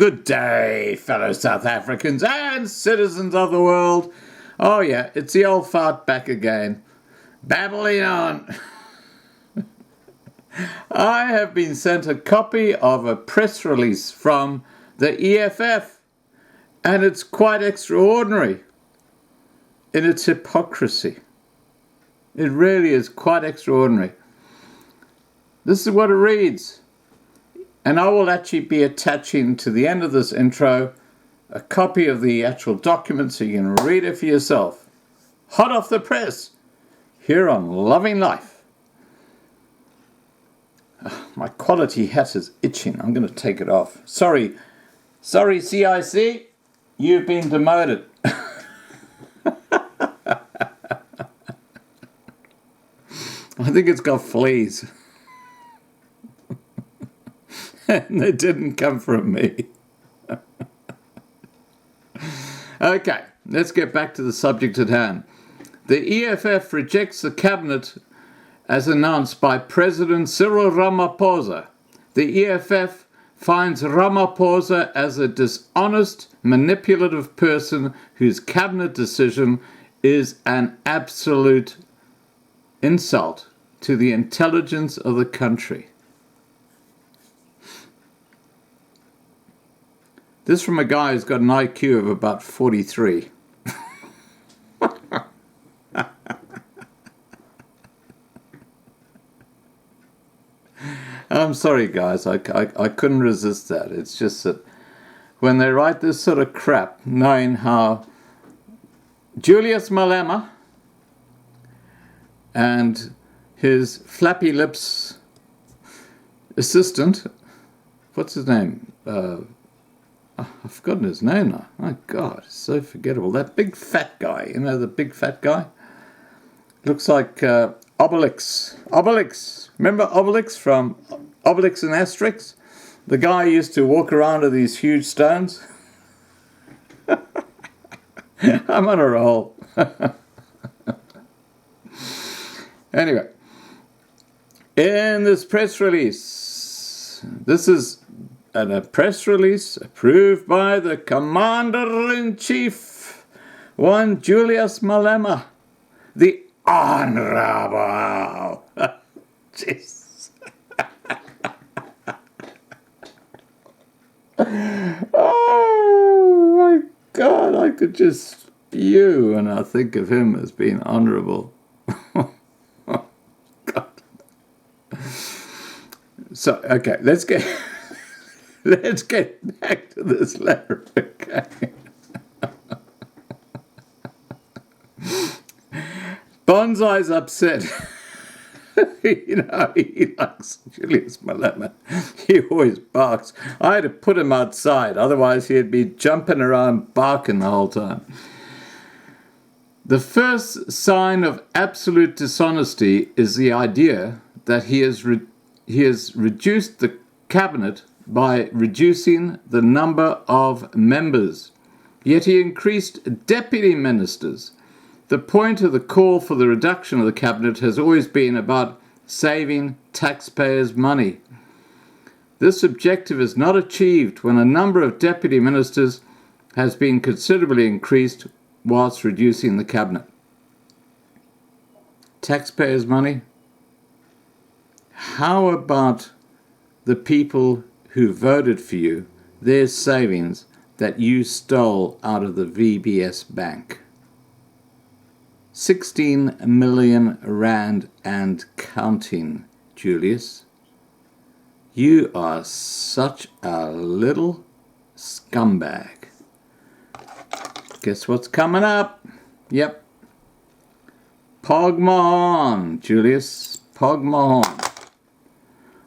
Good day, fellow South Africans and citizens of the world. Oh yeah, it's the old fart back again. Babbling on. I have been sent a copy of a press release from the EFF, and it's quite extraordinary in its hypocrisy. It really is quite extraordinary. This is what it reads. And I will actually be attaching to the end of this intro a copy of the actual document so you can read it for yourself. Hot off the press, here on Loving Life. My quality hat is itching. I'm going to take it off. Sorry, CIC, you've been demoted. I think it's got fleas. And they didn't come from me. Okay, let's get back to the subject at hand. The EFF rejects the cabinet as announced by President Cyril Ramaphosa. The EFF finds Ramaphosa as a dishonest, manipulative person whose cabinet decision is an absolute insult to the intelligence of the country. This from a guy who's got an IQ of about 43. I'm sorry, guys. I couldn't resist that. It's just that when they write this sort of crap, knowing how Julius Malema and his flappy lips assistant, what's his name? I've forgotten his name now. My God, it's so forgettable. That big fat guy, you know, the big fat guy? Looks like Obelix. Obelix. Remember Obelix from Obelix and Asterix? The guy who used to walk around with these huge stones. I'm on a roll. Anyway, in this press release, this is a press release approved by the Commander-in-Chief, one Julius Malema, the Honorable. Jesus. Oh my God, I could just spew when I think of him as being honorable. Oh, God. So, okay, let's get back to this letter, okay? Bonsai's upset. You know, he likes Julius Malema. He always barks. I had to put him outside, otherwise he'd be jumping around barking the whole time. The first sign of absolute dishonesty is the idea that he has reduced the cabinet by reducing the number of members. Yet he increased deputy ministers. The point of the call for the reduction of the cabinet has always been about saving taxpayers' money. This objective is not achieved when a number of deputy ministers has been considerably increased whilst reducing the cabinet. Taxpayers' money? How about the people who voted for you, their savings that you stole out of the VBS bank? 16 million rand and counting, Julius. You are such a little scumbag. Guess what's coming up? Yep. Pogmahon, Julius. Pogmahon.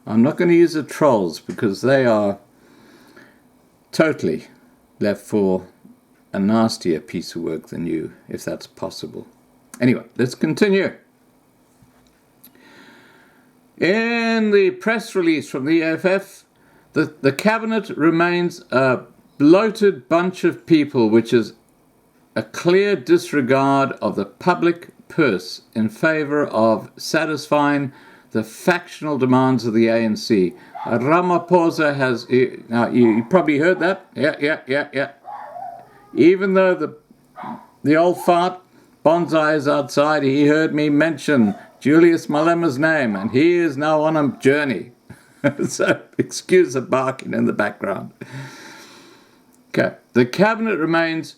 I'm not going to use the trolls because they are totally left for a nastier piece of work than you, if that's possible. Anyway, let's continue. In the press release from the EFF, the cabinet remains a bloated bunch of people, which is a clear disregard of the public purse in favour of satisfying the factional demands of the ANC. Ramaphosa has... Now, you probably heard that. Yeah. Even though the old fart, Bonsai, is outside, he heard me mention Julius Malema's name, and he is now on a journey. So, excuse the barking in the background. Okay. The cabinet remains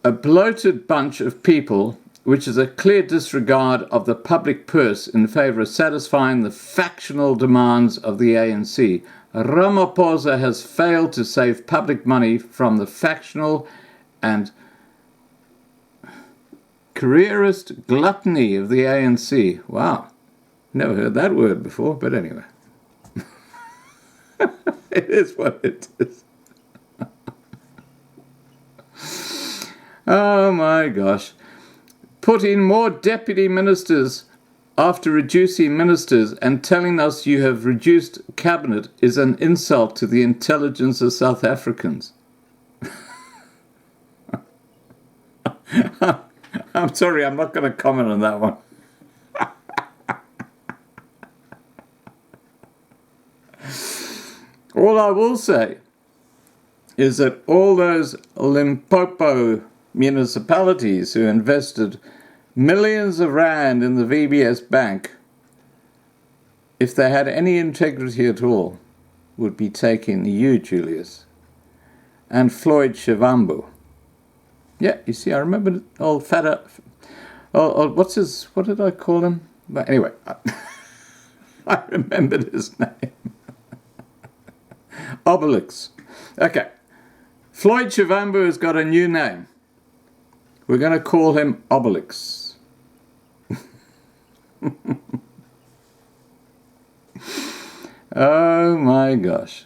a bloated bunch of people, which is a clear disregard of the public purse in favour of satisfying the factional demands of the ANC. Ramaphosa has failed to save public money from the factional and careerist gluttony of the ANC. Wow, never heard that word before, but anyway. It is what it is. Oh my gosh. Put in more deputy ministers after reducing ministers and telling us you have reduced cabinet is an insult to the intelligence of South Africans. I'm sorry, I'm not going to comment on that one. All I will say is that all those Limpopo municipalities who invested millions of rand in the VBS bank, if they had any integrity at all, would be taking you, Julius, and Floyd Shivambu. Yeah, you see, I remember old fata. What did I call him? But anyway, I remembered his name. Obelix. Okay. Floyd Shivambu has got a new name. We're going to call him Obelix. Oh my gosh.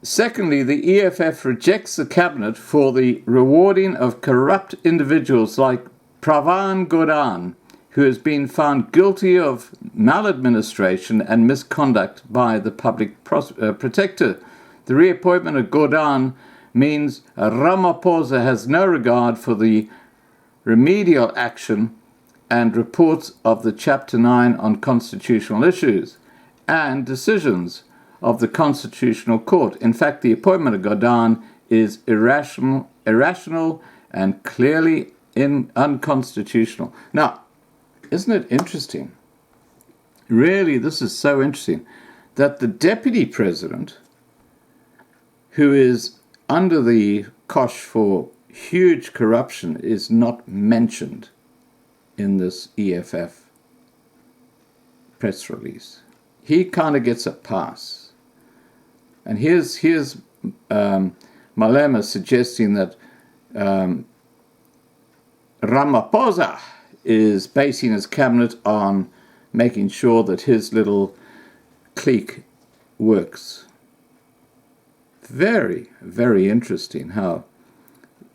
Secondly, the EFF rejects the cabinet for the rewarding of corrupt individuals like Pravan Gordhan, who has been found guilty of maladministration and misconduct by the public protector. The reappointment of Gordhan means Ramaphosa has no regard for the remedial action and reports of the Chapter 9 on constitutional issues and decisions of the Constitutional Court. In fact, the appointment of Gordhan is irrational and clearly unconstitutional. Now, isn't it interesting? Really, this is so interesting that the deputy president, who is under the cosh for huge corruption, is not mentioned in this EFF press release. He kind of gets a pass. And here's Malema suggesting that Ramaphosa is basing his cabinet on making sure that his little clique works. Very, very interesting how,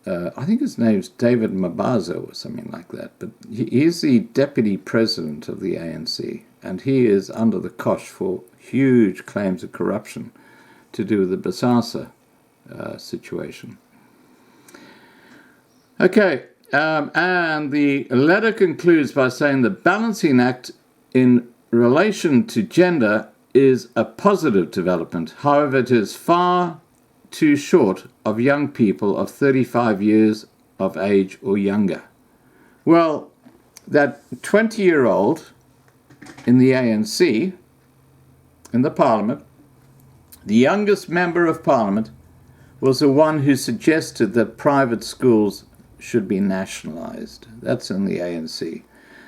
I think his name's David Mabazo or something like that, but he's the deputy president of the ANC, and he is under the cosh for huge claims of corruption to do with the Bosasa situation. Okay, and the letter concludes by saying the balancing act in relation to gender is a positive development. However, it is far too short of young people of 35 years of age or younger. Well, that 20-year-old in the ANC, in the parliament, the youngest member of parliament, was the one who suggested that private schools should be nationalised. That's in the ANC.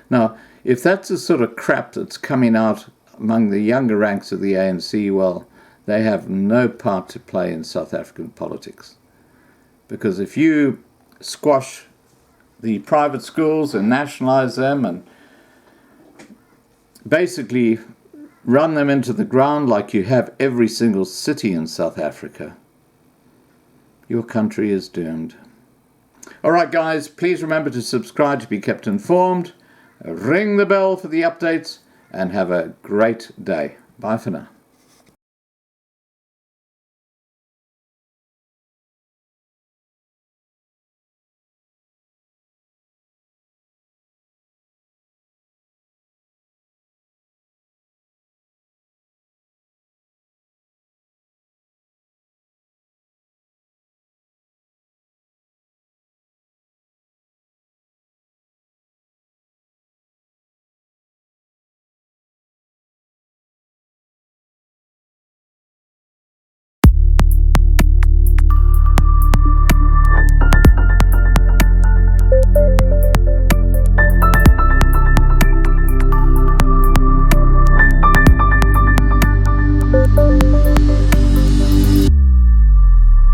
Now, if that's the sort of crap that's coming out among the younger ranks of the ANC, well, they have no part to play in South African politics. Because if you squash the private schools and nationalise them and basically run them into the ground like you have every single city in South Africa, your country is doomed. All right, guys, please remember to subscribe to be kept informed. Ring the bell for the updates and have a great day. Bye for now.